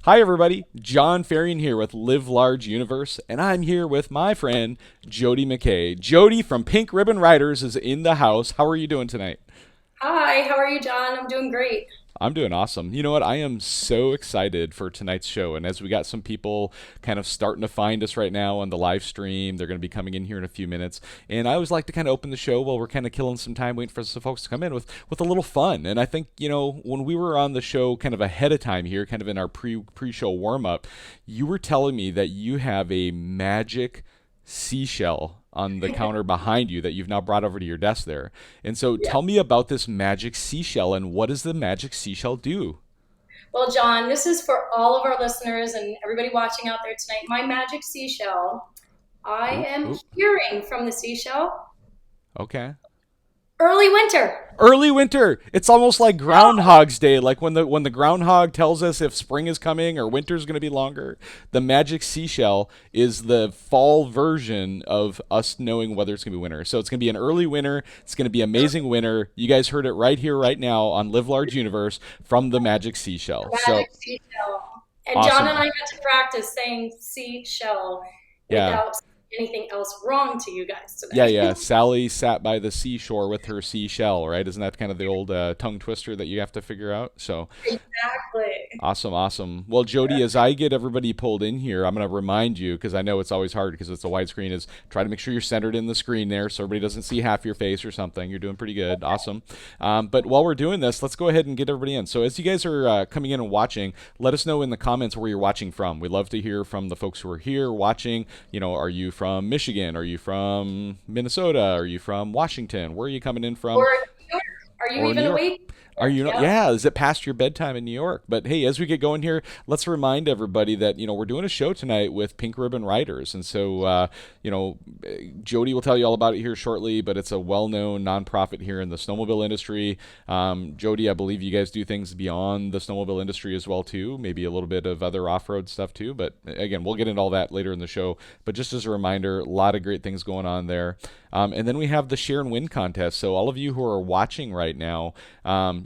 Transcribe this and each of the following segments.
Hi, everybody. John Farian here with Live Large Universe, and I'm here with my friend Jody McKay. Jody from Pink Ribbon Riders is in the house. How are you doing tonight? Hi, how are you, John? I'm doing great. I'm doing awesome. You know what? I am so excited for tonight's show. And as we got some people kind of starting to find us right now on the live stream, they're going to be coming in here in a few minutes. And I always like to kind of open the show while we're kind of killing some time waiting for some folks to come in with a little fun. And I think, when we were on the show kind of ahead of time here, kind of in our pre-show warm-up, you were telling me that you have a magic seashell on the counter behind you that you've now brought over to your desk there. And so Yeah. tell me about this magic seashell and what does the magic seashell do? Well, John, this is for all of our listeners and everybody watching out there tonight. My magic seashell. I Oop, am oop. hearing from the seashell Okay. early winter. Early winter. It's almost like Groundhog's Day, like when the groundhog tells us if spring is coming or winter's going to be longer. The magic seashell is the fall version of us knowing whether it's going to be winter. So it's going to be an early winter. It's going to be amazing winter. You guys heard it right here, right now on Live Large Universe from the magic seashell. So Magic seashell. And John awesome. and I got to practice saying seashell Yeah. without saying anything else wrong to you guys Yeah, tonight. yeah. Sally sat by the seashore with her seashell, right? Isn't that kind of the old tongue twister that you have to figure out? So Exactly. awesome, awesome. Well, Jody, as I get everybody pulled in here, I'm going to remind you because I know it's always hard because it's a widescreen. Is try to make sure you're centered in the screen there, so everybody doesn't see half your face or something. You're doing pretty good, awesome. But while we're doing this, let's go ahead and get everybody in. So as you guys are coming in and watching, let us know in the comments where you're watching from. We'd love to hear from the folks who are here watching. Are you from Michigan? Are you from Minnesota? Are you from Washington? Where are you coming in from? Or are you Or New even York? awake? Are you not? Yeah. Yeah, is it past your bedtime in New York? But hey, as we get going here, let's remind everybody that we're doing a show tonight with Pink Ribbon Riders, and so Jody will tell you all about it here shortly. But it's a well-known nonprofit here in the snowmobile industry. Jody, I believe you guys do things beyond the snowmobile industry as well too. Maybe a little bit of other off-road stuff too. But again, we'll get into all that later in the show. But just as a reminder, a lot of great things going on there. And then we have the share and win contest. So all of you who are watching right now,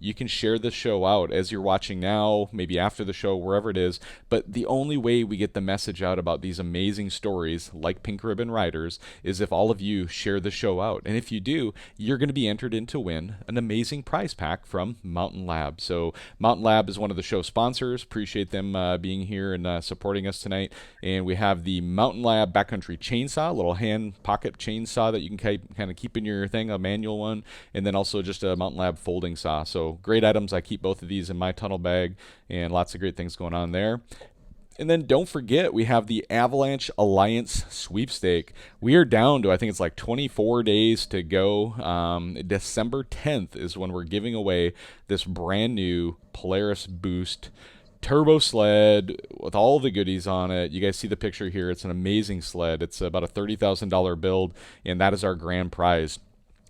you can share this show out as you're watching now, maybe after the show, wherever it is. But the only way we get the message out about these amazing stories like Pink Ribbon Riders is if all of you share the show out. And if you do, you're going to be entered in to win an amazing prize pack from Mountain Lab. So Mountain Lab is one of the show sponsors. Appreciate them being here and supporting us tonight. And we have the Mountain Lab backcountry chainsaw, a little hand pocket chainsaw that you can kind of keep in your thing, a manual one, and then also just a Mountain Lab folding saw. So great items. I keep both of these in my tunnel bag, and lots of great things going on there. And then don't forget, we have the Avalanche Alliance sweepstake. We are down to, I think it's like 24 days to go. December 10th is when we're giving away this brand new Polaris Boost turbo sled with all the goodies on it. You guys see the picture here. It's an amazing sled. It's about a $30,000 build, and that is our grand prize.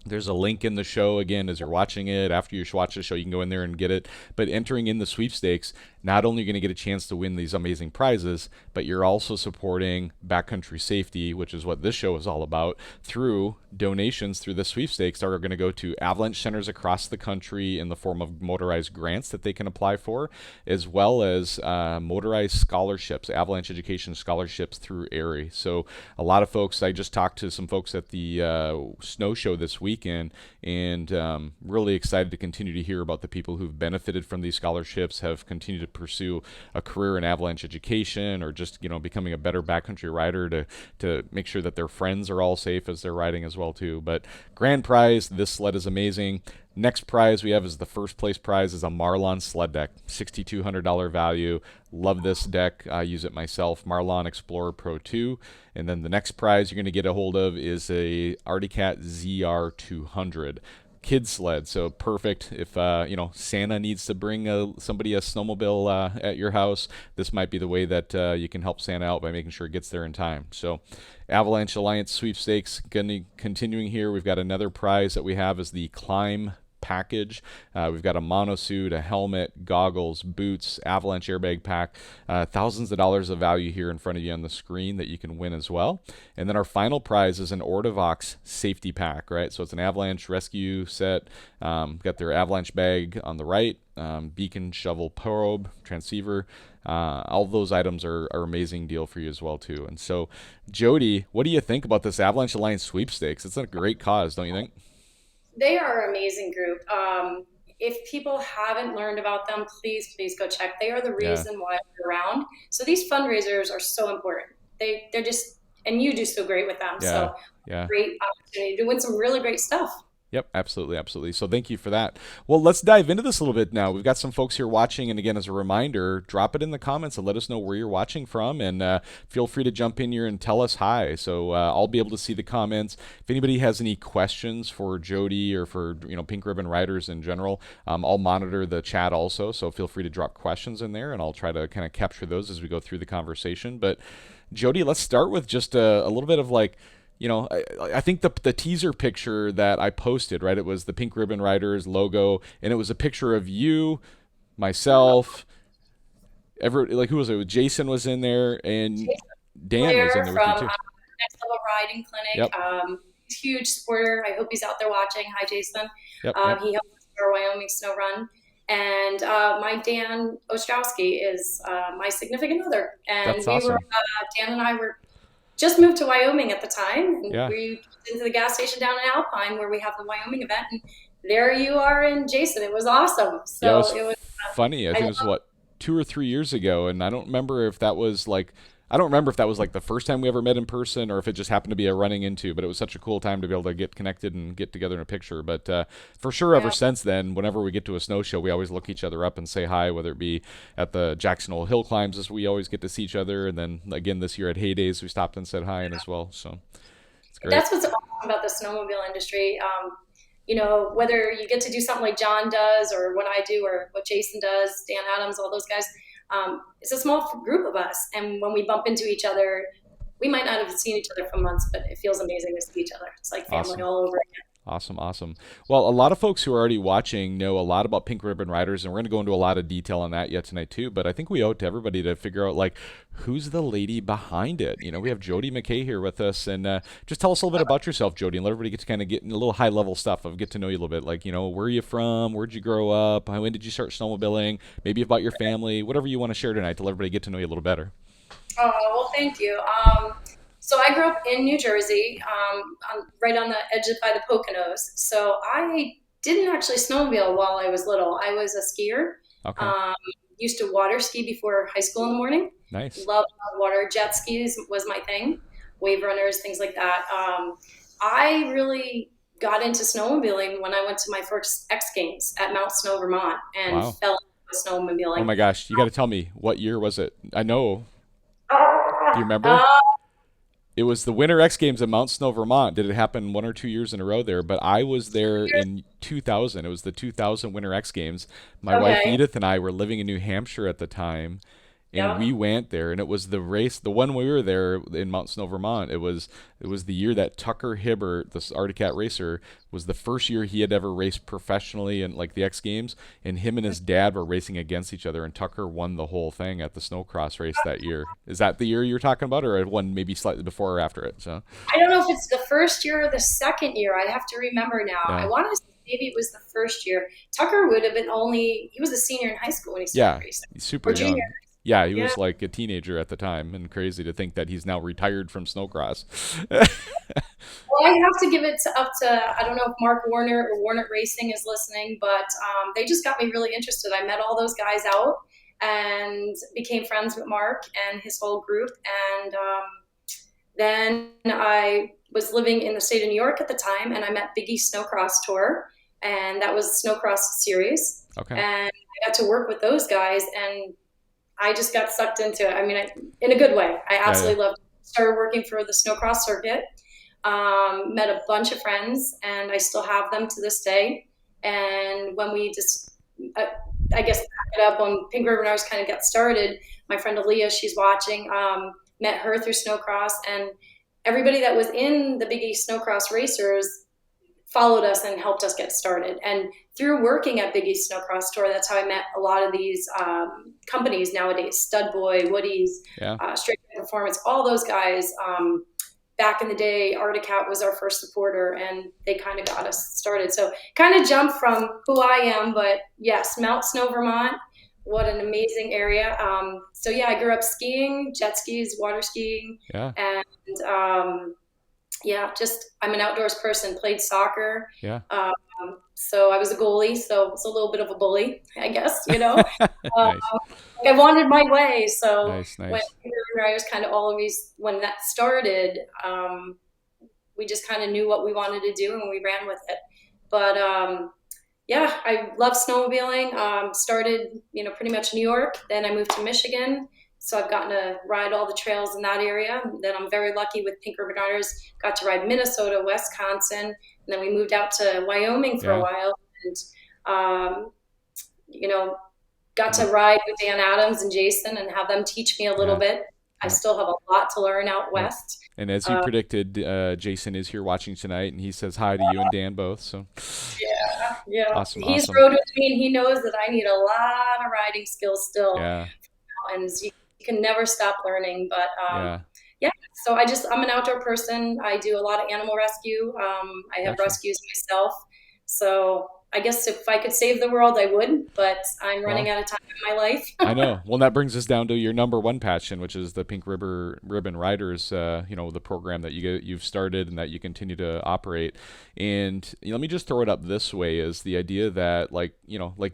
There's a link in the show again as you're watching it. After you watch the show, you can go in there and get it. But entering in the sweepstakes, not only are you going to get a chance to win these amazing prizes, but you're also supporting backcountry safety, which is what this show is all about, through donations through the sweepstakes that are going to go to avalanche centers across the country in the form of motorized grants that they can apply for, as well as motorized scholarships, avalanche education scholarships through ARI. So a lot of folks, I just talked to some folks at the snow show this weekend, and really excited to continue to hear about the people who've benefited from these scholarships, have continued to pursue a career in avalanche education, or just becoming a better backcountry rider to make sure that their friends are all safe as they're riding as well too. But grand prize, this sled is amazing. Next prize we have is the first place prize is a Marlon sled deck, $6,200 value. Love this deck. I use it myself. Marlon Explorer Pro 2. And then the next prize you're going to get a hold of is a Articat ZR200 kid sled. So perfect if Santa needs to bring somebody a snowmobile at your house. This might be the way that you can help Santa out by making sure it gets there in time. So Avalanche Alliance sweepstakes continuing here. We've got another prize that we have is the Climb package. We've got a monosuit, a helmet, goggles, boots, avalanche airbag pack, thousands of dollars of value here in front of you on the screen that you can win as well. And then our final prize is an Ortovox safety pack, right? So it's an avalanche rescue set. Got their avalanche bag on the right, beacon, shovel, probe, transceiver. All of those items are amazing deal for you as well too. And so, Jody, what do you think about this Avalanche Alliance sweepstakes? It's a great cause, don't you think? They are an amazing group. If people haven't learned about them, please go check. They are the Yeah, reason why we're around. So these fundraisers are so important. They're just, and you do so great with them. yeah, So yeah. great opportunity to win some really great stuff. Yep, absolutely, absolutely. So thank you for that. Well, let's dive into this a little bit now. We've got some folks here watching, and again, as a reminder, drop it in the comments and let us know where you're watching from, and feel free to jump in here and tell us hi. So I'll be able to see the comments. If anybody has any questions for Jody or for Pink Ribbon Riders in general, I'll monitor the chat also. So feel free to drop questions in there, and I'll try to kind of capture those as we go through the conversation. But Jody, let's start with just a little bit of like I think the teaser picture that I posted, right? It was the Pink Ribbon Riders logo, and it was a picture of you, myself, who was it? Jason was in there, and Dan was in Blair there with you from too. Next Level Riding Clinic. Yep, He's a huge supporter. I hope he's out there watching. Hi, Jason. yep, yep. He helped us with our Wyoming snow run. And my Dan Ostrowski is my significant other. And That's awesome. Dan and I were just moved to Wyoming at the time. And Yeah, we went into the gas station down in Alpine where we have the Wyoming event. And there you are and Jason. It was awesome. yeah. It So was it was, funny. I think it was what 2 or 3 years ago, and I don't remember if that was like. I don't remember if that was like the first time we ever met in person or if it just happened to be a running into, but it was such a cool time to be able to get connected and get together in a picture. But for sure, ever yeah. since then, whenever we get to a snow show, we always look each other up and say hi, whether it be at the Jackson Hole Hill climbs, as we always get to see each other. And then again, this year at Heydays, we stopped and said hi and as well. So it's great. That's what's awesome about the snowmobile industry. Whether you get to do something like John does or what I do or what Jason does, Dan Adams, all those guys, it's a small group of us. And when we bump into each other, we might not have seen each other for months, but it feels amazing to see each other. It's like family Awesome. all over again. Awesome, awesome. Well, a lot of folks who are already watching know a lot about Pink Ribbon Riders, and we're going to go into a lot of detail on that yet tonight too. But I think we owe it to everybody to figure out like who's the lady behind it. We have Jody McKay here with us, and just tell us a little bit about yourself, Jody, and let everybody get to kind of get in a little high level stuff of get to know you a little bit. Like where are you from? Where'd you grow up? When did you start snowmobiling? Maybe about your family, whatever you want to share tonight to let everybody get to know you a little better. Oh, well, thank you. So I grew up in New Jersey, right on the edge by the Poconos. So I didn't actually snowmobile while I was little. I was a skier. Okay, Used to water ski before high school in the morning. nice. Loved water. Jet skis was my thing. Wave runners, things like that. I really got into snowmobiling when I went to my first X Games at Mount Snow, Vermont, and Wow. fell in love with Oh snowmobiling. my gosh, you got to tell me what year was it? I know. Do you remember? Uh, It was the Winter X Games at Mount Snow, Vermont. Did it happen 1 or 2 years in a row there? But I was there in 2000. It was the 2000 Winter X Games. My wife okay. Edith and I were living in New Hampshire at the time, and Yep. we went there. And it was the race, the one we were there in Mount Snow, Vermont. It was the year that Tucker Hibbert, this Arctic Cat racer, was the first year he had ever raced professionally in like the X Games. And him and his dad were racing against each other, and Tucker won the whole thing at the snowcross race that year. Is that the year you're talking about, or one maybe slightly before or after it? So I don't know if it's the first year or the second year. I have to remember now. I yeah, want to say maybe it was the first year. Tucker would have been he was a senior in high school when he started yeah, racing. he's super Or junior. young. Yeah, he Yeah. was like a teenager at the time, and crazy to think that he's now retired from snowcross. Well, I have to give it up to, I don't know if Mark Warner or Warner Racing is listening, but they just got me really interested. I met all those guys out and became friends with Mark and his whole group. And then I was living in the state of New York at the time, and I met Big East Snowcross Tour, and that was Snowcross Series. Okay, And I got to work with those guys, and I just got sucked into it. I mean, in a good way. I yeah, yeah, absolutely loved it. Started working for the Snowcross circuit, met a bunch of friends, and I still have them to this day. And when we just, uh, I guess, back it up when Pink River and ours kind of got started, my friend Aaliyah, she's watching, met her through Snowcross, and everybody that was in the Big East Snowcross racers followed us and helped us get started. And through working at Big East Snowcross Tour, that's how I met a lot of these companies nowadays: Stud Boy, Woody's, Yeah. Straight Performance, all those guys. Back in the day, Articat was our first supporter, and they kind of got us started. So kind of jumped from who I am, but yes, Mount Snow, Vermont. What an amazing area. So yeah, I grew up skiing, jet skis, water skiing, Yeah. and yeah, just I'm an outdoors person. Played soccer. Yeah. Um, so I was a goalie, so it's a little bit of a bully, I guess, you know. Um, Nice. like I wanted my way. So Nice. when Nice. I was kind of always, when that started, we just kind of knew what we wanted to do and we ran with it. But yeah, I love snowmobiling. Started, pretty much New York. Then I moved to Michigan. So I've gotten to ride all the trails in that area. Then I'm very lucky with Pink Ribbon Riders, got to ride Minnesota, Wisconsin, and then we moved out to Wyoming for a Yeah. while. And, um, you know, got to And ride with Dan Adams and Jason and have them teach me a little yeah. bit. I Yep. still have a lot to learn out Yep. west. And as you Uh, predicted, Jason is here watching tonight, and he says hi to you and Dan both. So yeah, yeah. awesome. He's Awesome. rode with me and he knows that I need a lot of riding skills still. Yeah. And you can never stop learning. But Yeah. yeah, so I'm an outdoor person. I do a lot of animal rescue. I have Gotcha. rescues myself. So I guess if I could save the world, I would, but I'm running Well, out of time in my life. I know. Well, that brings us down to your number one passion, which is the Ribbon Riders. The program that you've started and that you continue to operate. And let me just throw it up this way: is the idea that, like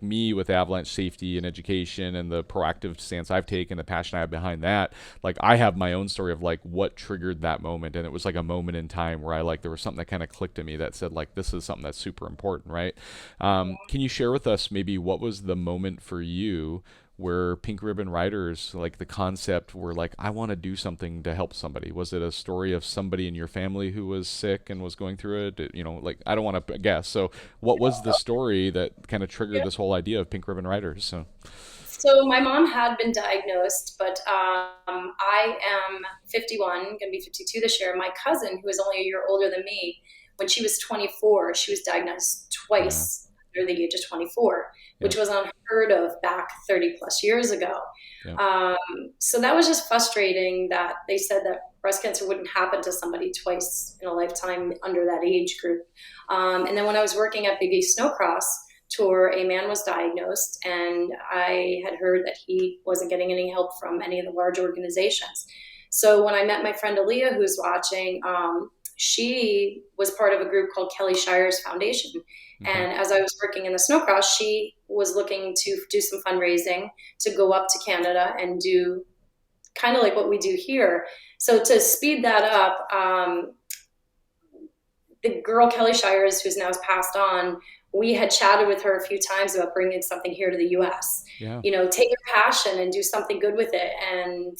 me with avalanche safety and education and the proactive stance I've taken, the passion I have behind that. Like I have my own story of like what triggered that moment, and it was like a moment in time where there was something that kind of clicked to me that said like this is something that's super important, right? Can you share with us maybe what was the moment for you where Pink Ribbon Riders, like the concept, were like, I want to do something to help somebody? Was it a story of somebody in your family who was sick and was going through it? Like I don't want to guess. So, what was the story that kind of triggered this whole idea of Pink Ribbon Riders? So, So my mom had been diagnosed, but I am 51, going to be 52 this year. My cousin, who is only a year older than me, when she was 24, she was diagnosed yeah, twice under the age of 24, which yep, was unheard of back 30 plus years ago. yep, Um, so that was just frustrating that they said that breast cancer wouldn't happen to somebody twice in a lifetime under that age group. And then when I was working at Big East Snowcross Tour, a man was diagnosed, and I had heard that he wasn't getting any help from any of the large organizations. So when I met my friend Aaliyah, who's watching, she was part of a group called Kelly Shire's Foundation. okay, And as I was working in the snowcross, she was looking to do some fundraising to go up to Canada and do kind of like what we do here. So to speed that up, the girl Kelly Shires, who's now passed on, we had chatted with her a few times about bringing something here to the U.S. yeah, Take your passion and do something good with it, and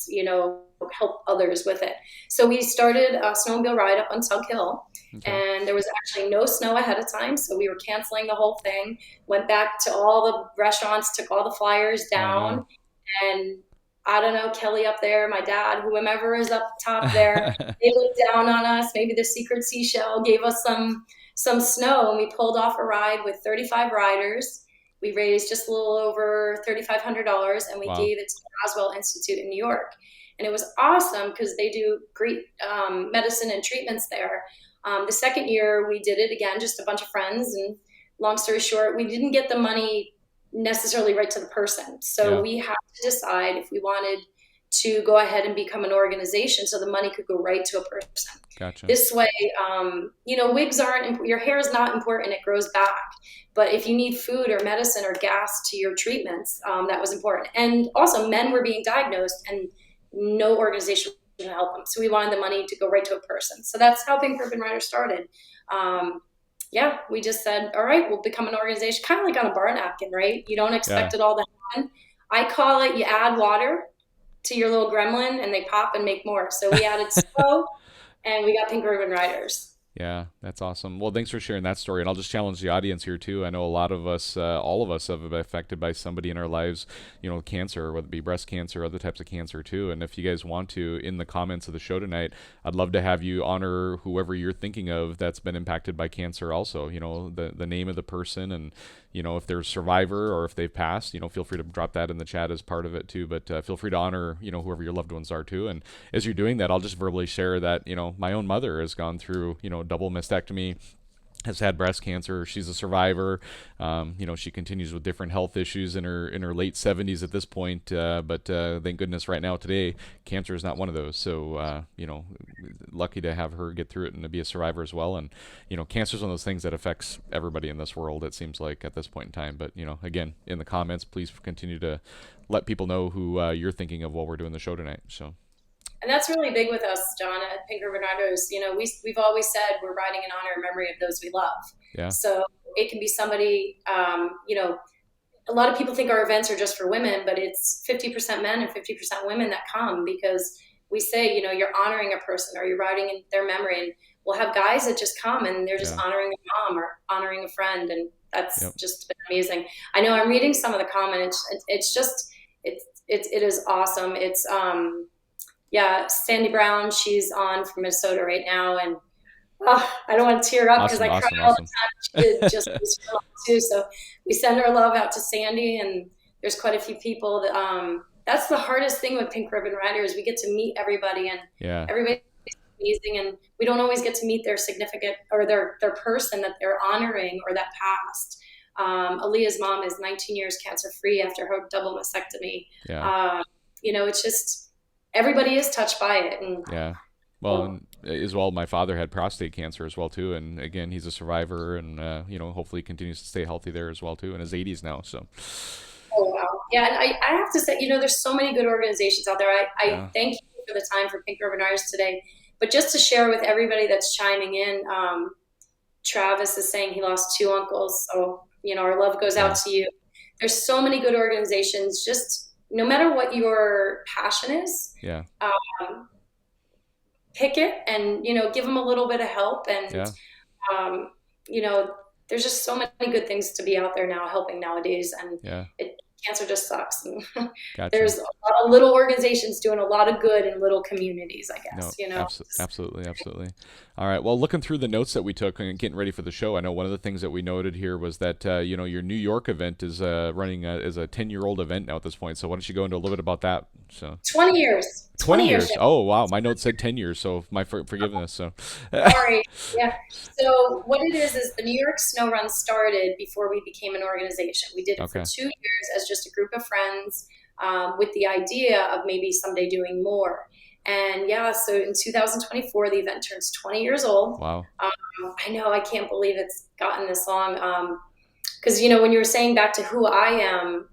help others with it. So we started a snowmobile ride up on Sug Hill, okay, and there was actually no snow ahead of time, so we were canceling the whole thing. Went back to all the restaurants, took all the flyers oh down, no, and I don't know, Kelly up there, my dad, whomever is up top there, they looked down on us. Maybe the secret seashell gave us some snow, and we pulled off a ride with 35 riders. We raised just a little over $3,500, and we wow, gave it to the Roswell Institute in New York. And it was awesome because they do great medicine and treatments there. The second year we did it again, just a bunch of friends. And long story short, we didn't get the money necessarily right to the person. So yeah, we had to decide if we wanted to go ahead and become an organization so the money could go right to a person. gotcha, This way, wigs aren't, your hair is not important, it grows back. But if you need food or medicine or gas to your treatments, that was important. And also, men were being diagnosed and no organization would help them. So we wanted the money to go right to a person. So that's how Pink Ribbon Rider started. Yeah, we just said, all right, we'll become an organization, kind of like on a bar napkin, right? You don't yeah. expect it all to happen. I call it, you add water to your little gremlin and they pop and make more. So we added snow and we got Pink Ribbon Riders. Yeah, that's awesome. Well, thanks for sharing that story. And I'll just challenge the audience here too. I know a lot of us, all of us, have been affected by somebody in our lives, cancer, whether it be breast cancer, other types of cancer too. And if you guys want to, in the comments of the show tonight, I'd love to have you honor whoever you're thinking of that's been impacted by cancer. Also, the name of the person, and if they're a survivor or if they've passed, feel free to drop that in the chat as part of it too. But feel free to honor, whoever your loved ones are too. And as you're doing that, I'll just verbally share that, my own mother has gone through, double mastectomy, has had breast cancer. She's a survivor. She continues with different health issues in her late 70s at this point. But thank goodness, right now today, cancer is not one of those. So lucky to have her get through it and to be a survivor as well. And cancer is one of those things that affects everybody in this world. It seems like at this point in time. But again, in the comments, please continue to let people know who you're thinking of while we're doing the show tonight. So. And that's really big with us, John, at Pink Ribbon Riders. We've always said we're riding in honor and memory of those we love. Yeah. So it can be somebody, a lot of people think our events are just for women, but it's 50% men and 50% women that come, because we say, you're honoring a person or you're riding in their memory. And we'll have guys that just come and they're just honoring a mom or honoring a friend. And that's just been amazing. I know I'm reading some of the comments. It is awesome. It's, Sandy Brown, she's on from Minnesota right now, and I don't want to tear up because I cry all the time. She did just too. So we send our love out to Sandy, and there's quite a few people that that's the hardest thing with Pink Ribbon Riders. We get to meet everybody, and everybody's amazing, and we don't always get to meet their significant or their person that they're honoring or that passed. Aaliyah's mom is 19 years cancer free after her double mastectomy. It's just, everybody is touched by it. And well, as well, my father had prostate cancer as well too, and again, he's a survivor, and hopefully continues to stay healthy there as well too, in his 80s now. So. Oh wow, yeah, and I have to say, there's so many good organizations out there. I thank you for the time for Pink Ribbon Riders today, but just to share with everybody that's chiming in, Travis is saying he lost 2 uncles, so our love goes out to you. There's so many good organizations. Just no matter what your passion is, pick it and, give them a little bit of help. And, there's just so many good things to be out there now helping nowadays. And cancer just sucks. And there's a lot of little organizations doing a lot of good in little communities, I guess, Absolutely. All right. Well, looking through the notes that we took and getting ready for the show, I know one of the things that we noted here was that, your New York event is running as a 10-year-old event now at this point. So why don't you go into a little bit about that? So 20 years. 20 years. Oh, wow. My note said 10 years. So my forgiveness. So sorry. Yeah. So what it is the New York Snow Run started before we became an organization. We did it for 2 years as just a group of friends, with the idea of maybe someday doing more. And so in 2024, the event turns 20 years old. Wow. I know, I can't believe it's gotten this long. Because, when you were saying back to who I am,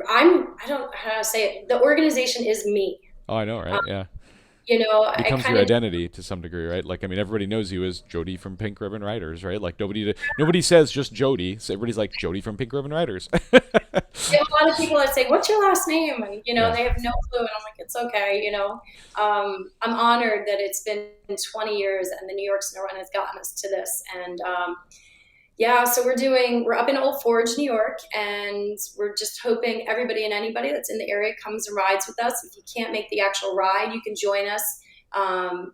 I don't know how to say it. The organization is me. Oh, I know, right? Yeah. It becomes your identity to some degree, right? Like, I mean, everybody knows you as Jody from Pink Ribbon Riders, right? Like, nobody says just Jody. So everybody's like, Jody from Pink Ribbon Riders. You have a lot of people that say, what's your last name? And, they have no clue. And I'm like, it's okay. I'm honored that it's been 20 years and the New York Snow Run has gotten us to this. And, so we're up in Old Forge, New York, and we're just hoping everybody and anybody that's in the area comes and rides with us. If you can't make the actual ride, you can join us.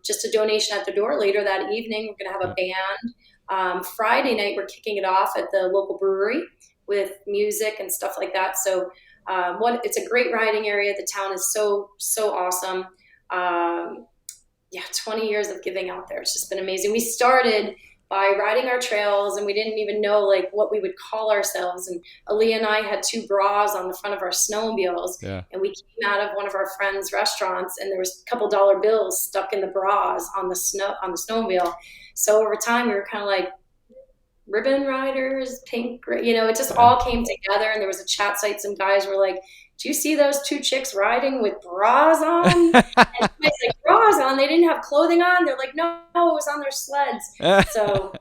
Just a donation at the door later that evening. We're going to have a band. Friday night, we're kicking it off at the local brewery with music and stuff like that. So it's a great riding area. The town is so awesome. 20 years of giving out there. It's just been amazing. We started by riding our trails, and we didn't even know like what we would call ourselves. And Aaliyah and I had 2 bras on the front of our snowmobiles, and we came out of one of our friends' restaurants, and there was a couple dollar bills stuck in the bras on the snowmobile. So over time, we were kind of like ribbon riders, pink, it just all came together. And there was a chat site. Some guys were like, do you see those 2 chicks riding with bras on? And I was like, bras on? They didn't have clothing on? They're like, no, it was on their sleds. So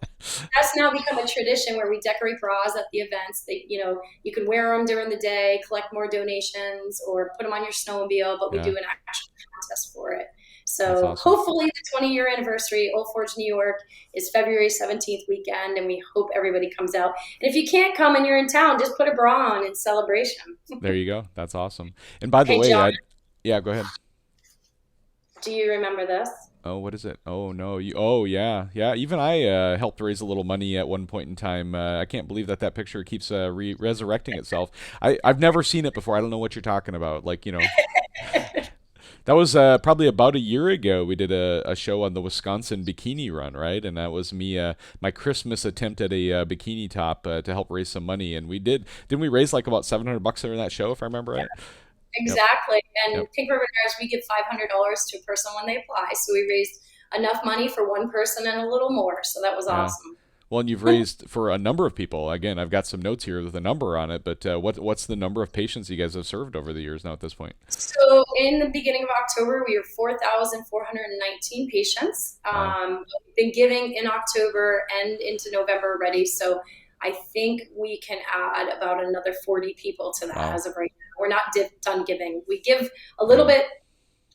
that's now become a tradition where we decorate bras at the events. They, you can wear them during the day, collect more donations, or put them on your snowmobile, but we do an actual contest for it. That's So awesome. hopefully the 20-year anniversary, Old Forge, New York, is February 17th weekend, and we hope everybody comes out. And if you can't come and you're in town, just put a bra on in celebration. There you go. That's awesome. And by the Hey, way, John, yeah, go ahead. do you remember this? Oh, what is it? Oh no, Oh yeah, yeah. Even I helped raise a little money at one point in time. I can't believe that picture keeps resurrecting itself. I've never seen it before. I don't know what you're talking about. Like that was probably about a year ago. We did a show on the Wisconsin bikini run, right? And that was me, my Christmas attempt at a bikini top to help raise some money. And we didn't we raise like about $700 during that show, if I remember right? Yep, Exactly. And yep, Pink Ribbon Riders, we give $500 to a person when they apply. So we raised enough money for one person and a little more. So that was yeah. awesome. Well, and you've raised for a number of people. Again, I've got some notes here with a number on it. But what's the number of patients you guys have served over the years now at this point? So in the beginning of October, we were 4,419 patients. Wow. We've been giving in October and into November already. So I think we can add about another 40 people to that Wow. as of right now. We're not done giving. We give a little Yeah.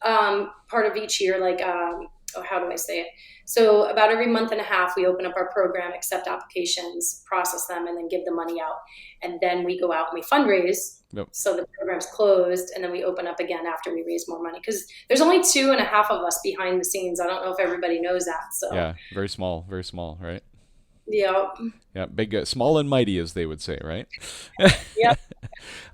bit part of each year, like, oh, how do I say it? So about every month and a half, we open up our program, accept applications, process them, and then give the money out. And then we go out and we fundraise. Yep. So the program's closed, and then we open up again after we raise more money. Because there's only 2.5 of us behind the scenes. I don't know if everybody knows that. So Yeah. very small, right? yeah, Yeah, big, small and mighty, as they would say, right? yeah.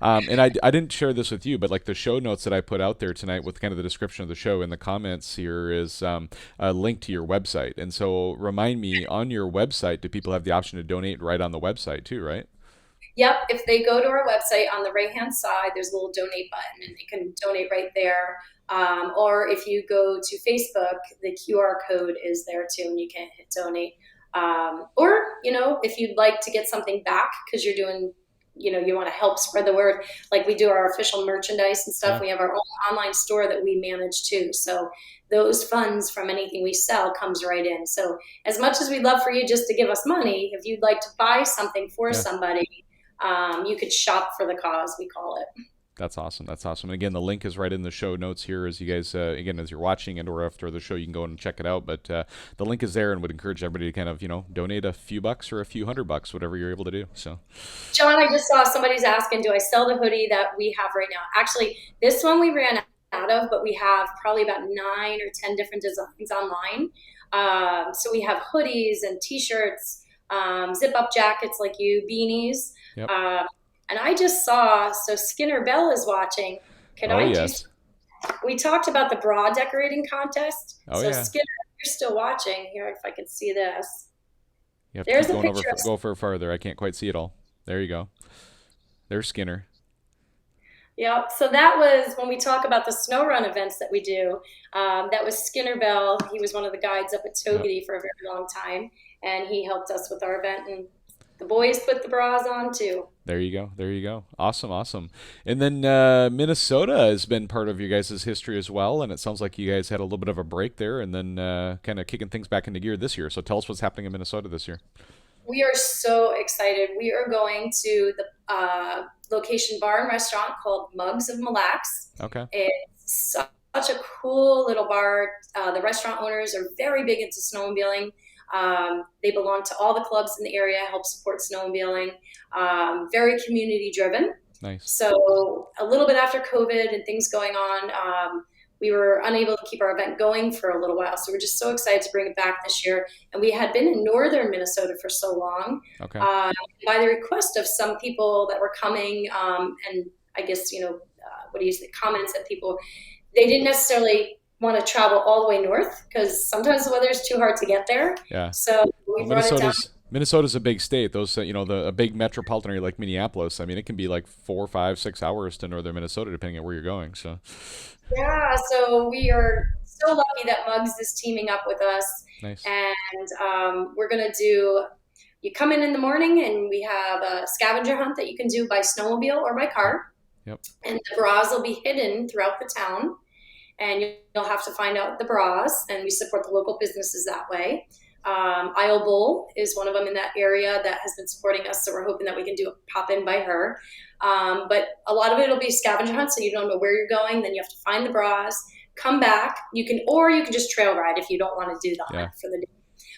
And I didn't share this with you, but like the show notes that I put out there tonight with kind of the description of the show in the comments here is a link to your website. And so remind me, on your website, do people have the option to donate right on the website too, right? Yep. If they go to our website on the right hand side, there's a little donate button and they can donate right there. Or if you go to Facebook, the QR code is there too and you can hit donate. Or, if you'd like to get something back because you're doing, you want to help spread the word, like we do our official merchandise and stuff. Yeah. We have our own online store that we manage too. So those funds from anything we sell comes right in. So as much as we'd love for you just to give us money, if you'd like to buy something for Yeah. somebody, you could shop for the cause, we call it. That's awesome. That's awesome. And again, the link is right in the show notes here as you guys, again, as you're watching and or after the show, you can go and check it out. But the link is there and would encourage everybody to kind of, donate a few bucks or a few $100, whatever you're able to do. So, John, I just saw somebody's asking, do I sell the hoodie that we have right now? Actually, this one we ran out of, but we have probably about 9 or 10 different designs online. So we have hoodies and t-shirts, zip-up jackets like you, beanies. yep. Uh, and I just saw, so Skinner Bell is watching. Can Oh, I do? yes. We talked about the bra decorating contest. Oh, So yeah. Skinner, if you're still watching here, if I can see this. You have to There's keep a going over, picture of. go for farther. I can't quite see it all. There you go. There's Skinner. Yeah, so that was when we talk about the snow run events that we do. That was Skinner Bell. He was one of the guides up at Yep. Togety for a very long time, and he helped us with our event. And the boys put the bras on too. There you go. There you go. Awesome. Awesome. And then Minnesota has been part of your guys' history as well. And it sounds like you guys had a little bit of a break there and then kind of kicking things back into gear this year. So tell us what's happening in Minnesota this year. We are so excited. We are going to the location bar and restaurant called Mugs of Mille Lacs. Okay. It's such a cool little bar. The restaurant owners are very big into snowmobiling. They belong to all the clubs in the area, help support snowmobiling. Very community driven. Nice. So a little bit after COVID and things going on, we were unable to keep our event going for a little while. So we're just so excited to bring it back this year. And we had been in northern Minnesota for so long. Okay. By the request of some people that were coming, and I guess, what do you say, comments that people, they didn't necessarily want to travel all the way north because sometimes the weather is too hard to get there. Yeah. So we Well, brought it down. Minnesota's a big state. Those, a big metropolitan area like Minneapolis. I mean, it can be like 4, 5, 6 hours to northern Minnesota, depending on where you're going. So, Yeah, so we are so lucky that Muggs is teaming up with us. nice. And we're going to do, you come in the morning and we have a scavenger hunt that you can do by snowmobile or by car. Yep. And the bras will be hidden throughout the town. And you'll have to find out the bras, and we support the local businesses that way. Isle Bowl is one of them in that area that has been supporting us, so we're hoping that we can do a pop in by her. But a lot of it will be scavenger hunts, so you don't know where you're going. Then you have to find the bras, come back. Or you can just trail ride if you don't want to do the Yeah. hunt for the day.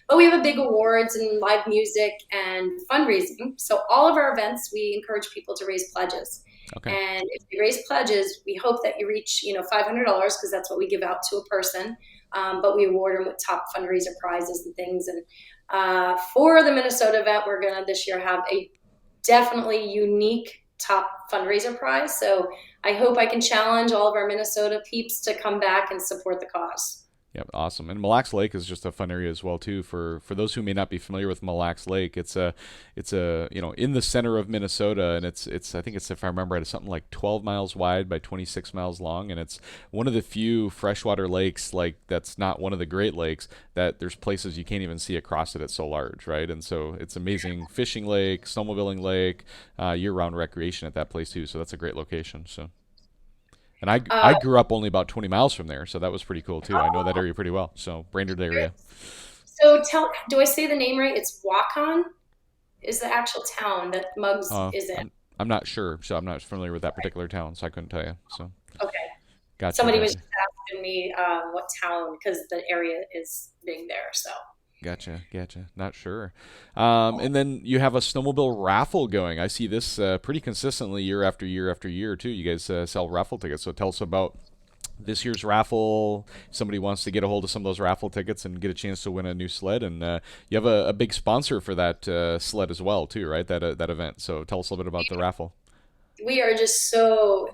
But we have a big awards and live music and fundraising. So all of our events, we encourage people to raise pledges. Okay. And if you raise pledges, we hope that you reach, $500 because that's what we give out to a person. But we award them with top fundraiser prizes and things. And for the Minnesota event, we're going to this year have a definitely unique top fundraiser prize. So I hope I can challenge all of our Minnesota peeps to come back and support the cause. Yep, awesome. And Mille Lacs Lake is just a fun area as well too. For those who may not be familiar with Mille Lacs Lake, it's a in the center of Minnesota, and it's I think it's, if I remember right, it's something like 12 miles wide by 26 miles long, and it's one of the few freshwater lakes like that's not one of the Great Lakes that there's places you can't even see across it. It's so large, right? And so it's amazing fishing lake, snowmobiling lake, year-round recreation at that place too. So that's a great location. So. And I Uh, grew up only about 20 miles from there, so that was pretty cool too. I know that area pretty well. So Brainerd area. so do I say the name right? It's Waukon is the actual town that Muggs Uh, is in. I'm not sure, so I'm not familiar with that particular town, so I couldn't tell you. So Okay. gotcha, Somebody was gotcha, just asking me what town because the area is big there. So gotcha. Not sure. And then you have a snowmobile raffle going. I see this pretty consistently year after year after year too. You guys sell raffle tickets. So tell us about this year's raffle. If somebody wants to get a hold of some of those raffle tickets and get a chance to win a new sled, and you have a big sponsor for that sled as well too, right? That event. So tell us a little bit about the raffle. we are just so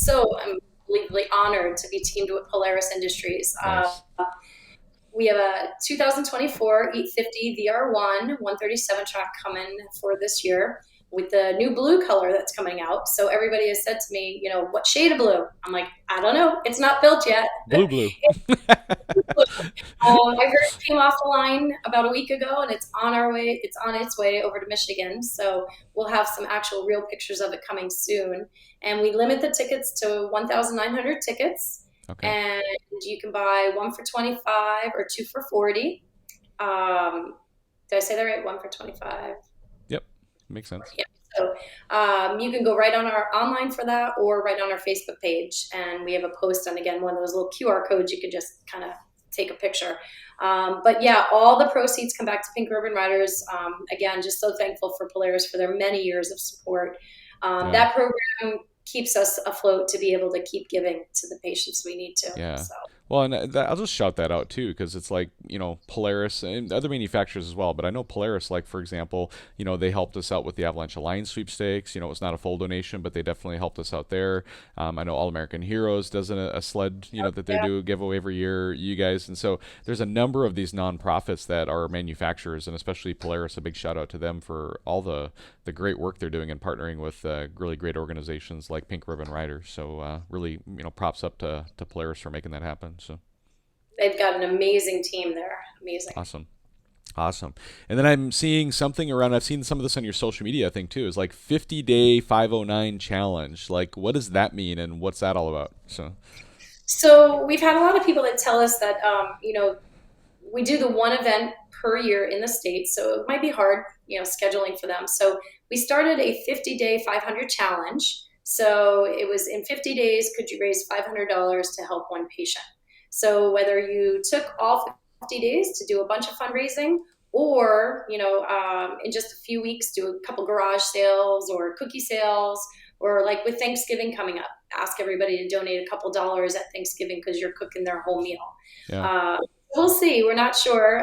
unbelievably honored to be teamed with Polaris Industries. Nice. We have a 2024 850 VR1 137 track coming for this year with the new blue color that's coming out. So everybody has said to me, what shade of blue? I'm like, I don't know. It's not built yet. Blue. I heard it came off the line about a week ago, and it's on our way. It's on its way over to Michigan. So we'll have some actual real pictures of it coming soon. And we limit the tickets to 1,900 tickets, Okay. and you can buy one for 25 or two for 40. Did I say that right? One for 25. Yep. Makes sense. Yeah. So you can go right on our online for that or right on our Facebook page. And we have a post on, again, one of those little QR codes you can just kind of take a picture. But yeah, all the proceeds come back to Pink Ribbon Riders. Again, just so thankful for Polaris for their many years of support. Yeah. That program keeps us afloat to be able to keep giving to the patients we need to. Yeah. So. Well, and I'll just shout that out too, because it's like, Polaris and other manufacturers as well. But I know Polaris, like, for example, they helped us out with the Avalanche Alliance sweepstakes. It's not a full donation, but they definitely helped us out there. I know All American Heroes does a sled, that they Yeah. do a giveaway every year, you guys. And so there's a number of these nonprofits that are manufacturers, and especially Polaris, a big shout out to them for all the great work they're doing and partnering with really great organizations like Pink Ribbon Riders. So really, props up to Polaris for making that happen. So They've got an amazing team there. Amazing. awesome. And then I'm seeing something around. I've seen some of this on your social media, I think too. Is like 50-day 509 challenge. Like, what does that mean, and what's that all about? So we've had a lot of people that tell us that, we do the one event per year in the state, so it might be hard, scheduling for them. So we started a 50-day 500 challenge. So it was in 50 days, could you raise $500 to help one patient? So whether you took all 50 days to do a bunch of fundraising, or in just a few weeks do a couple garage sales or cookie sales, or like with Thanksgiving coming up, ask everybody to donate a couple dollars at Thanksgiving because you're cooking their whole meal. Yeah. We'll see. We're not sure.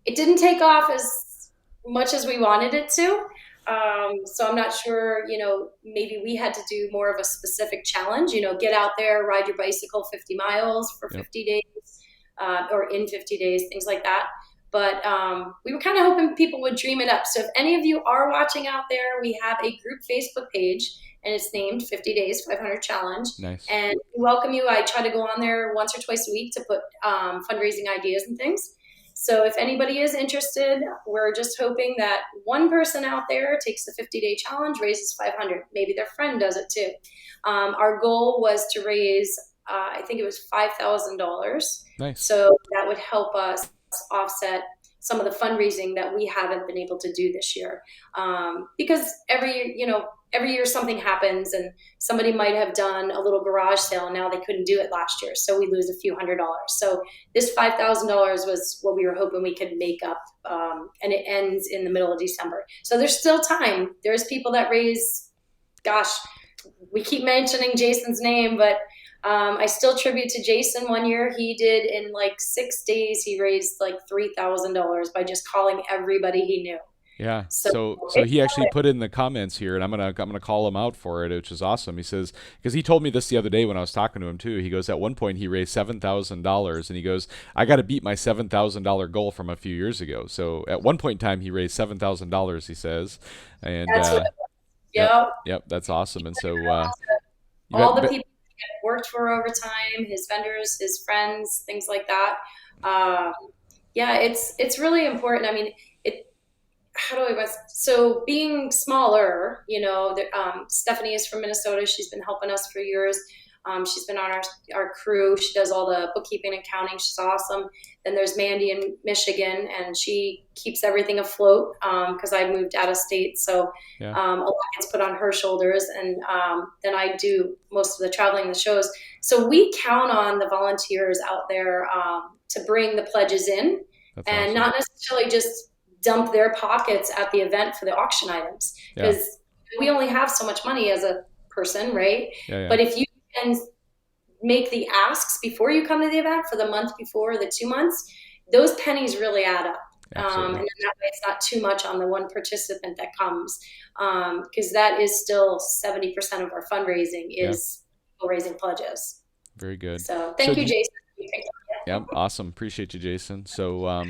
It didn't take off as much as we wanted it to. So I'm not sure, maybe we had to do more of a specific challenge, get out there, ride your bicycle 50 miles for Yep. 50 days, or in 50 days, things like that. But we were kind of hoping people would dream it up. So if any of you are watching out there, we have a group Facebook page, and it's named 50 Days 500 Challenge. Nice. And we welcome you. I try to go on there once or twice a week to put fundraising ideas and things. So if anybody is interested, we're just hoping that one person out there takes the 50-day challenge, raises 500. Maybe their friend does it too. Our goal was to raise, I think it was $5,000. Nice. So that would help us offset some of the fundraising that we haven't been able to do this year. Because every year something happens and somebody might have done a little garage sale and now they couldn't do it last year. So we lose a few $100s. So this $5,000 was what we were hoping we could make up. And it ends in the middle of December. So there's still time. There's people that raise, gosh, we keep mentioning Jason's name, but I still tribute to Jason. One year he did in like 6 days, he raised like $3,000 by just calling everybody he knew. Yeah. So he actually put in the comments here, and I'm gonna call him out for it, which is awesome. He says, because he told me this the other day when I was talking to him too. He goes, at one point he raised $7,000, and he goes, I got to beat my $7,000 goal from a few years ago. So at one point in time he raised $7,000. He says, and that's what yep, that's awesome. And so all the people he worked for over time, his vendors, his friends, things like that. Yeah, it's really important. I mean, how do I, so being smaller, Stephanie is from Minnesota. She's been helping us for years. She's been on our crew. She does all the bookkeeping and accounting. She's awesome. Then there's Mandy in Michigan, and she keeps everything afloat because I moved out of state. So a lot gets put on her shoulders. And then I do most of the traveling, the shows. So we count on the volunteers out there to bring the pledges in. That's and awesome. Not necessarily just dump their pockets at the event for the auction items, because we only have so much money as a person, right? But if you can make the asks before you come to the event for the month before, the 2 months, those pennies really add up. And then that way it's not too much on the one participant that comes, because that is still 70% of our fundraising is people raising pledges. Very good. So thank you, Jason. Yeah, awesome. Appreciate you, Jason. So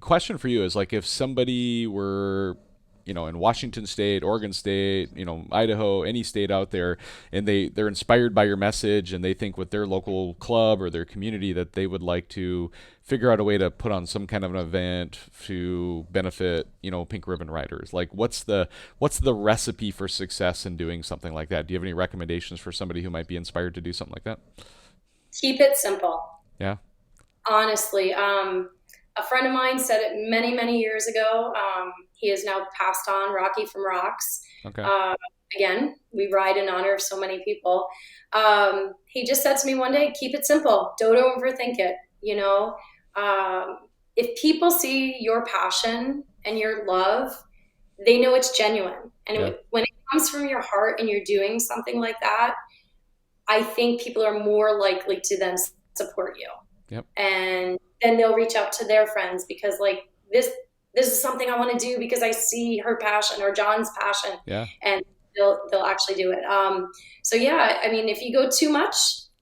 question for you is, like, if somebody were, in Washington State, Oregon State, Idaho, any state out there, and they're inspired by your message, and they think with their local club or their community that they would like to figure out a way to put on some kind of an event to benefit, Pink Ribbon Riders. Like, what's the recipe for success in doing something like that? Do you have any recommendations for somebody who might be inspired to do something like that? Keep it simple. Yeah. Honestly, a friend of mine said it many, many years ago. He has now passed on, Rocky from Rocks. Okay. Again, we ride in honor of so many people. He just said to me one day, keep it simple. Don't overthink it. If people see your passion and your love, they know it's genuine. And when it comes from your heart and you're doing something like that, I think people are more likely to then support you. Yep. And then they'll reach out to their friends because, like, this is something I want to do because I see her passion or John's passion. Yeah. And they'll actually do it. So yeah, I mean, if you go too much,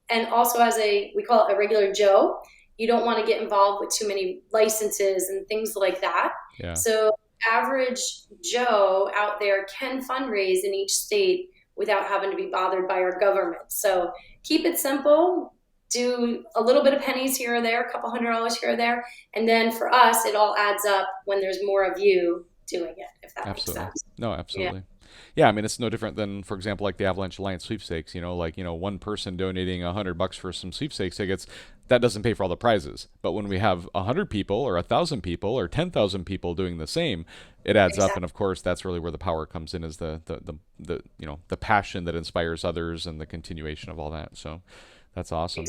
and also as we call it a regular Joe, you don't want to get involved with too many licenses and things like that. Yeah. So average Joe out there can fundraise in each state without having to be bothered by our government. So keep it simple. Do a little bit of pennies here or there, a couple $100s here or there. And then for us, it all adds up when there's more of you doing it, if that makes sense. No, absolutely. Yeah, I mean, it's no different than, for example, like the Avalanche Alliance sweepstakes, one person donating $100 for some sweepstakes tickets, that doesn't pay for all the prizes. But when we have 100 people or 1,000 people or 10,000 people doing the same, it adds up. And of course, that's really where the power comes in, is the passion that inspires others and the continuation of all that. So that's awesome.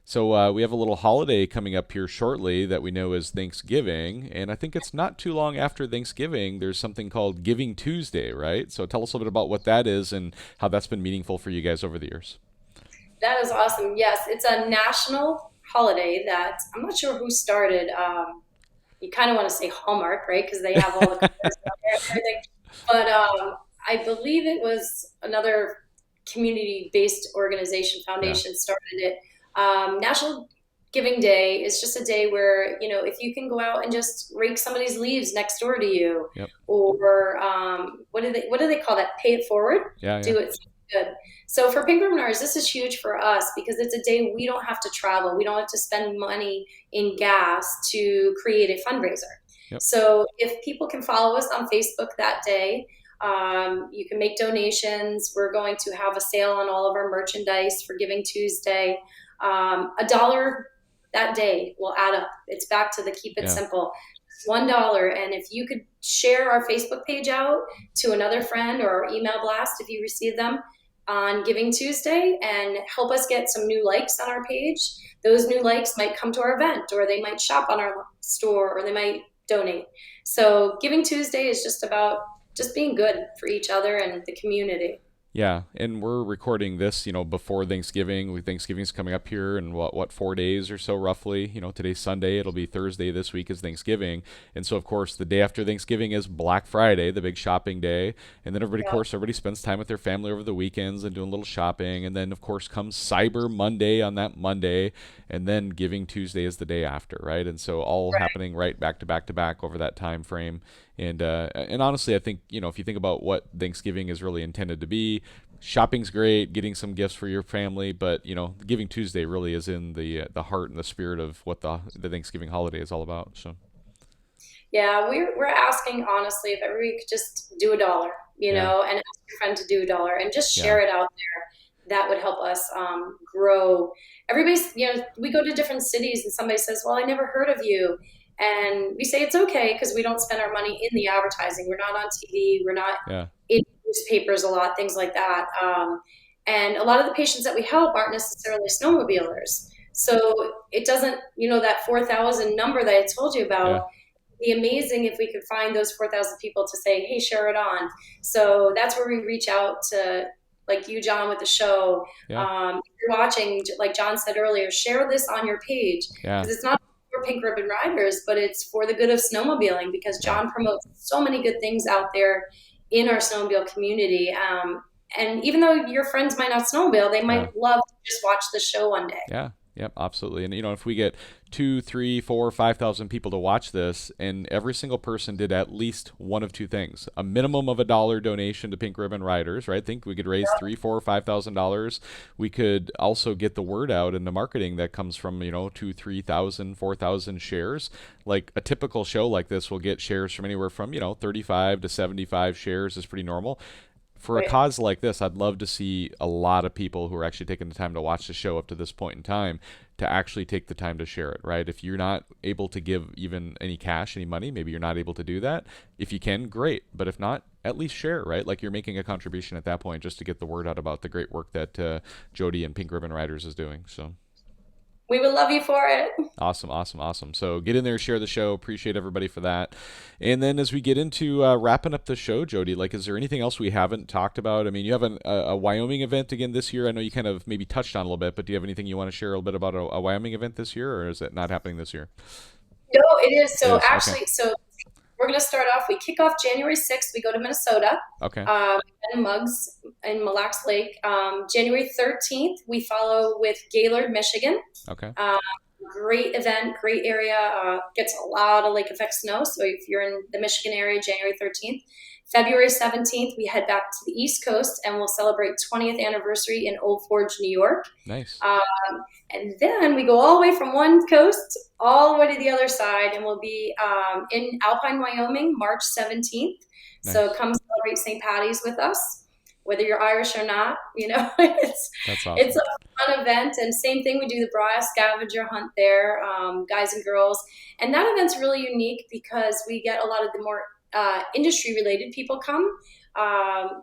So we have a little holiday coming up here shortly that we know is Thanksgiving, and I think it's not too long after Thanksgiving. There's something called Giving Tuesday, right? So tell us a little bit about what that is and how that's been meaningful for you guys over the years. That is awesome. Yes, it's a national holiday that I'm not sure who started. You kind of want to say Hallmark, right? Because they have all the colors out there and everything. But I believe it was another community-based organization, foundation, started it. National Giving Day is just a day where, if you can go out and just rake somebody's leaves next door to you, or what do they call that? Pay it forward. Do it good. So for Pink Ribbon Riders, this is huge for us because it's a day we don't have to travel. We don't have to spend money in gas to create a fundraiser. So if people can follow us on Facebook that day, you can make donations. We're going to have a sale on all of our merchandise for Giving Tuesday. $1 that day will add up. It's back to the keep it simple. $1. And if you could share our Facebook page out to another friend, or our email blast if you receive them on Giving Tuesday, and help us get some new likes on our page, those new likes might come to our event, or they might shop on our store, or they might donate. So Giving Tuesday is just about just being good for each other and the community. Yeah, and we're recording this, before Thanksgiving. Thanksgiving's coming up here in what 4 days or so, roughly. Today's Sunday. It'll be Thursday this week is Thanksgiving, and so of course the day after Thanksgiving is Black Friday, the big shopping day, and then everybody, of Yeah, course, everybody spends time with their family over the weekends and doing a little shopping, and then of course comes Cyber Monday on that Monday, and then Giving Tuesday is the day after, right? And so all right. happening right back to back to back over that time frame. And honestly, I think if you think about what Thanksgiving is really intended to be, shopping's great, getting some gifts for your family, but Giving Tuesday really is in the heart and the spirit of what the Thanksgiving holiday is all about. So Yeah, we're asking honestly if everybody could just do $1, yeah, and ask your friend to do $1 and just yeah, share it out there. That would help us grow. Everybody's, we go to different cities and somebody says, "Well, I never heard of you," and we say it's okay because we don't spend our money in the advertising. We're not on TV. We're not yeah, in newspapers a lot, things like that. And a lot of the patients that we help aren't necessarily snowmobilers. So it doesn't, that 4,000 number that I told you yeah, about, be amazing if we could find those 4,000 people to say, hey, share it on. So that's where we reach out to, like you, John, with the show. yeah, If you're watching, like John said earlier, share this on your page, yeah, because it's not for Pink Ribbon Riders, but it's for the good of snowmobiling, because yeah, John promotes so many good things out there in our snowmobile community. And even though your friends might not snowmobile, they yeah. might love to just watch the show one day. Yeah, yep, absolutely. And if we get 2, 3, 4, 5,000 people to watch this, and every single person did at least one of two things: a minimum of $1 donation to Pink Ribbon Riders, right? Think we could raise 3, 4, $5,000. We could also get the word out in the marketing that comes from 2, 3,000, 4,000 shares. Like a typical show like this will get shares from anywhere from 35 to 75 shares is pretty normal. For a Right. cause like this, I'd love to see a lot of people who are actually taking the time to watch the show up to this point in time to actually take the time to share it, right? If you're not able to give even any cash, any money, maybe you're not able to do that. If you can, great. But if not, at least share, right? Like you're making a contribution at that point just to get the word out about the great work that Jody and Pink Ribbon Riders is doing. So We would love you for it. awesome, awesome, awesome. So get in there, share the show. Appreciate everybody for that. And then as we get into wrapping up the show, Jody, like, is there anything else we haven't talked about? I mean, you have a Wyoming event again this year. I know you kind of maybe touched on a little bit, but do you have anything you want to share a little bit about a Wyoming event this year, or is it not happening this year? No, it is. It So is. Okay. actually, we're going to start off. We kick off January 6th. We go to Minnesota, Okay. and Mugs in Mille Lacs Lake. January 13th, we follow with Gaylord, Michigan. Okay. Um, Great event, great area. Gets a lot of lake effect snow. So if you're in the Michigan area, January 13th. February 17th, we head back to the East Coast and we'll celebrate 20th anniversary in Old Forge, New York. Nice. Um, and then we go all the way from one coast all the way to the other side, and we'll be in Alpine, Wyoming, March 17th. So Nice. come celebrate St. Patty's with us, whether you're Irish or not. It's That's it's awesome. a fun event. And same thing, we do the Bria scavenger hunt there, guys and girls. And that event's really unique because we get a lot of the more industry related people come.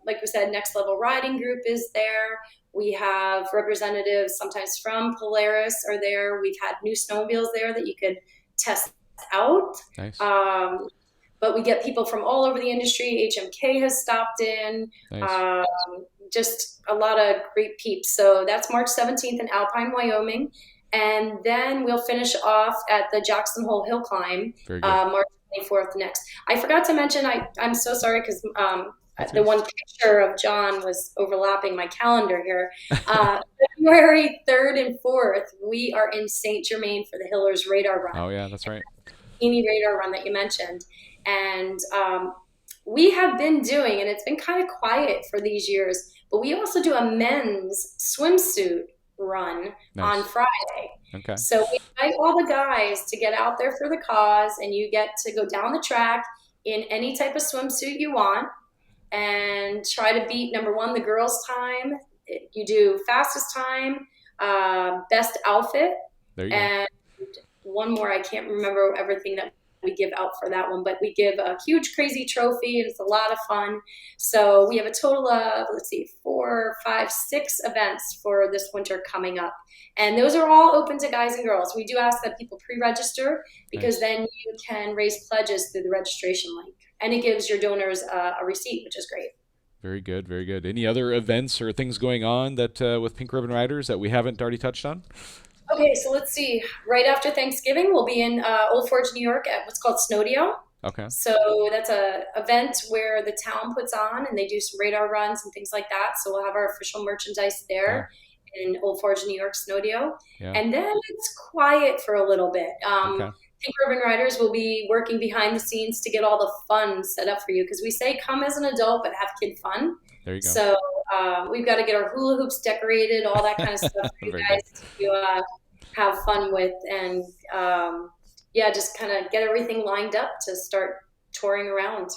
Like we said, Next Level Riding Group is there. We have representatives sometimes from Polaris are there. We've had new snowmobiles there that you could test out. Nice. Um, but we get people from all over the industry. HMK has stopped in. Nice. Um, just a lot of great peeps. So that's March 17th in Alpine, Wyoming. And then we'll finish off at the Jackson Hole Hill Climb, Very good. March 24th next. I forgot to mention, I'm so sorry because That's the good. one picture of John was overlapping my calendar here. February 3rd and 4th, we are in Saint Germain for the Hillers Radar Oh Run, yeah, that's right. Bikini Radar Run that you mentioned. And we have been doing, and it's been kind of quiet for these years, but we also do a men's swimsuit run on Nice. Friday. Okay. So we invite all the guys to get out there for the cause, and you get to go down the track in any type of swimsuit you want and try to beat number one, the girls' time. You do fastest time, best outfit, There you go. and one more. I can't remember everything that we give out for that one, but we give a huge crazy trophy and it's a lot of fun. So we have a total of, let's see, 4, 5, 6 events for this winter coming up. And those are all open to guys and girls. We do ask that people pre-register because then you can raise pledges through the registration link. And it gives your donors a receipt, which is great. Very good, very good. Any other events or things going on that with Pink Ribbon Riders that we haven't already touched on? Okay, so let's see. Right after Thanksgiving, we'll be in Old Forge, New York at what's called Snowdio. Okay. So that's a event where the town puts on and they do some radar runs and things like that. So we'll have our official merchandise there in Old Forge, New York, Snowdio. Yeah. And then it's quiet for a little bit. Pink Ribbon Riders will be working behind the scenes to get all the fun set up for you because we say come as an adult but have kid fun. There you go. So we've got to get our hula hoops decorated, all that kind of stuff for you guys to have fun with, and just kind of get everything lined up to start touring around.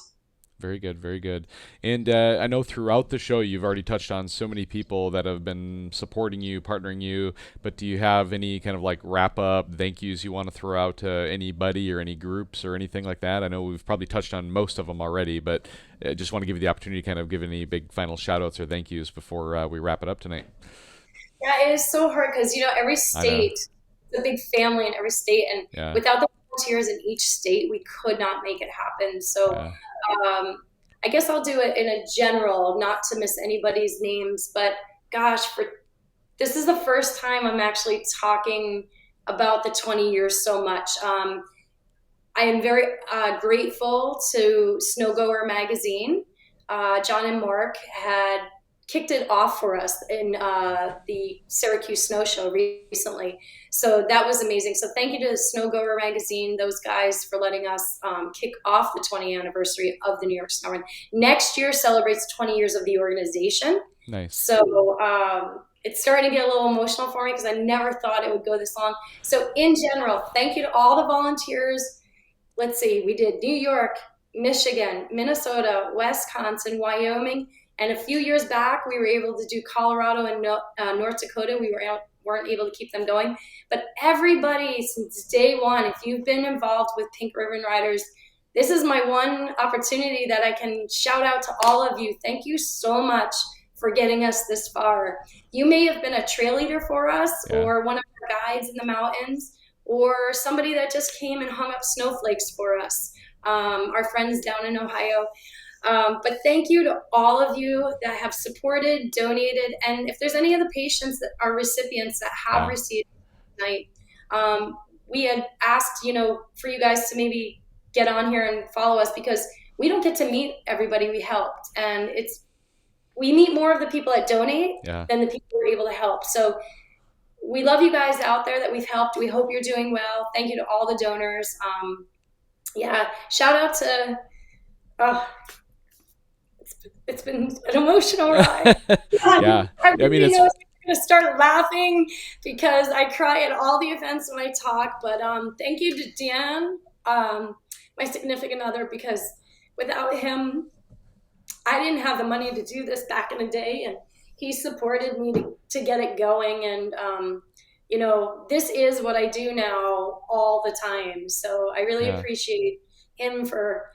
Very good, very good. And I know throughout the show you've already touched on so many people that have been supporting you, partnering you, but do you have any kind of like wrap up thank yous you want to throw out to anybody or any groups or anything like that? I know we've probably touched on most of them already, but I just want to give you the opportunity to kind of give any big final shout outs or thank yous before we wrap it up tonight. Yeah, it is so hard because, every state, it's a big family in every state, and without the volunteers in each state, we could not make it happen. So I guess I'll do it in a general, not to miss anybody's names, but gosh, this is the first time I'm actually talking about the 20 years so much. I am very grateful to Snowgoer Magazine. John and Mark had kicked it off for us in the Syracuse Snow Show recently. So that was amazing. So thank you to Snowgoer Magazine, those guys, for letting us kick off the 20th anniversary of the New York Snow Run. Next year celebrates 20 years of the organization. Nice. So it's starting to get a little emotional for me because I never thought it would go this long. So in general, thank you to all the volunteers. Let's see, we did New York, Michigan, Minnesota, Wisconsin, Wyoming, and a few years back, we were able to do Colorado and North Dakota. We weren't able to keep them going. But everybody since day one, if you've been involved with Pink Ribbon Riders, this is my one opportunity that I can shout out to all of you. Thank you so much for getting us this far. You may have been a trail leader for us or one of our guides in the mountains or somebody that just came and hung up snowflakes for us, our friends down in Ohio. But thank you to all of you that have supported, donated, and if there's any of the patients that are recipients that have received tonight, we had asked, for you guys to maybe get on here and follow us because we don't get to meet everybody we helped, and we meet more of the people that donate than the people we're able to help. So we love you guys out there that we've helped. We hope you're doing well. Thank you to all the donors. Shout out to. It's been an emotional ride. I mean, I was going to start laughing because I cry at all the events when I talk. But thank you to Dan, my significant other, because without him, I didn't have the money to do this back in the day, and he supported me to get it going. And this is what I do now all the time. So I really appreciate him for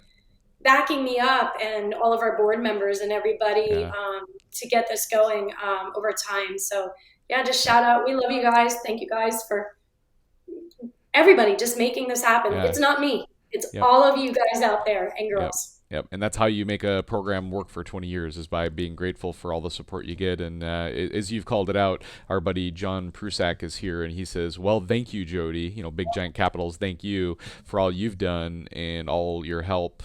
backing me up and all of our board members and everybody to get this going over time. So just shout out. We love you guys. Thank you guys for everybody just making this happen. It's not me. It's all of you guys out there and girls. Yep, and that's how you make a program work for 20 years is by being grateful for all the support you get. And as you've called it out, our buddy John Prusak is here, and he says, well, thank you, Jody. Big giant capitals, thank you for all you've done and all your help.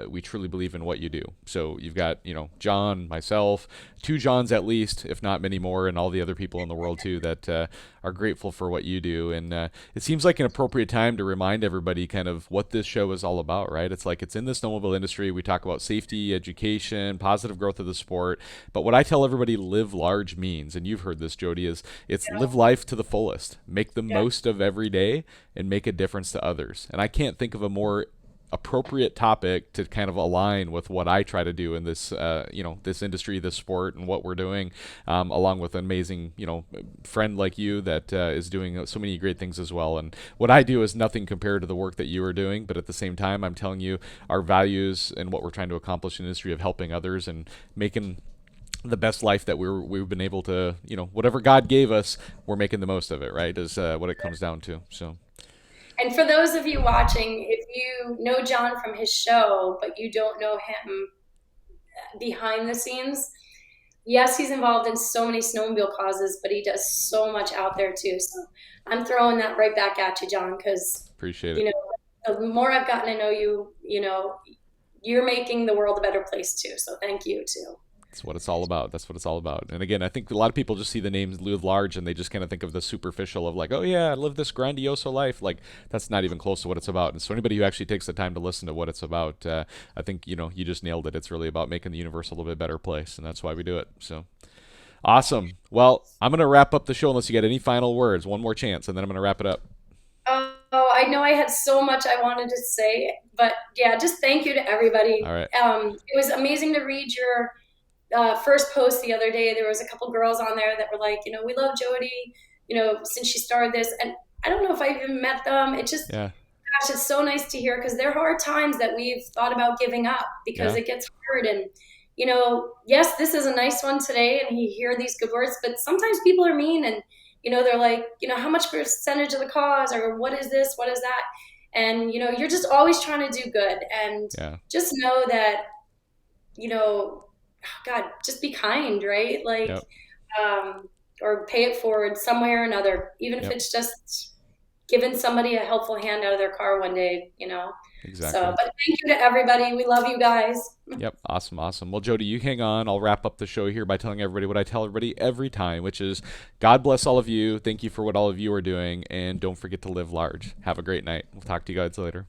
We truly believe in what you do. So you've got, John, myself, 2 Johns at least, if not many more, and all the other people in the world too that are grateful for what you do. And it seems like an appropriate time to remind everybody kind of what this show is all about, right? It's like it's in the snowmobile industry. We talk about safety, education, positive growth of the sport. But what I tell everybody live large means, and you've heard this, Jody, is it's live life to the fullest. Make the most of every day and make a difference to others. And I can't think of a more appropriate topic to kind of align with what I try to do in this, this industry, this sport, and what we're doing, along with an amazing, friend like you that is doing so many great things as well. And what I do is nothing compared to the work that you are doing, but at the same time, I'm telling you our values and what we're trying to accomplish in the industry of helping others and making the best life that we've been able to, whatever God gave us, we're making the most of it, right? Is what it comes down to. So. And for those of you watching, if you know John from his show, but you don't know him behind the scenes, yes, he's involved in so many snowmobile causes, but he does so much out there too. So I'm throwing that right back at you, John, because appreciate it. The more I've gotten to know you, you're making the world a better place too. So thank you too. That's what it's all about. That's what it's all about. And again, I think a lot of people just see the name LiveLARGE and they just kind of think of the superficial of like, oh yeah, I live this grandioso life. Like that's not even close to what it's about. And so anybody who actually takes the time to listen to what it's about, I think, you just nailed it. It's really about making the universe a little bit better place. And that's why we do it. So awesome. Well, I'm going to wrap up the show unless you get any final words. One more chance, and then I'm going to wrap it up. Oh, I know I had so much I wanted to say, but yeah, just thank you to everybody. All right. It was amazing to read your first post the other day. There was a couple girls on there that were like, we love Jody, since she started this. And I don't know if I even met them. It just, gosh, it's so nice to hear, because there are times that we've thought about giving up because it gets hard. And, yes, this is a nice one today and you hear these good words, but sometimes people are mean and, they're like, how much percentage of the cause, or what is this? What is that? And, you're just always trying to do good. And just know that, God, just be kind, right? Like, or pay it forward some way or another, even if it's just giving somebody a helpful hand out of their car one day, Exactly. So, but thank you to everybody. We love you guys. Yep. Awesome. Well, Jody, you hang on. I'll wrap up the show here by telling everybody what I tell everybody every time, which is God bless all of you. Thank you for what all of you are doing. And don't forget to live large. Have a great night. We'll talk to you guys later.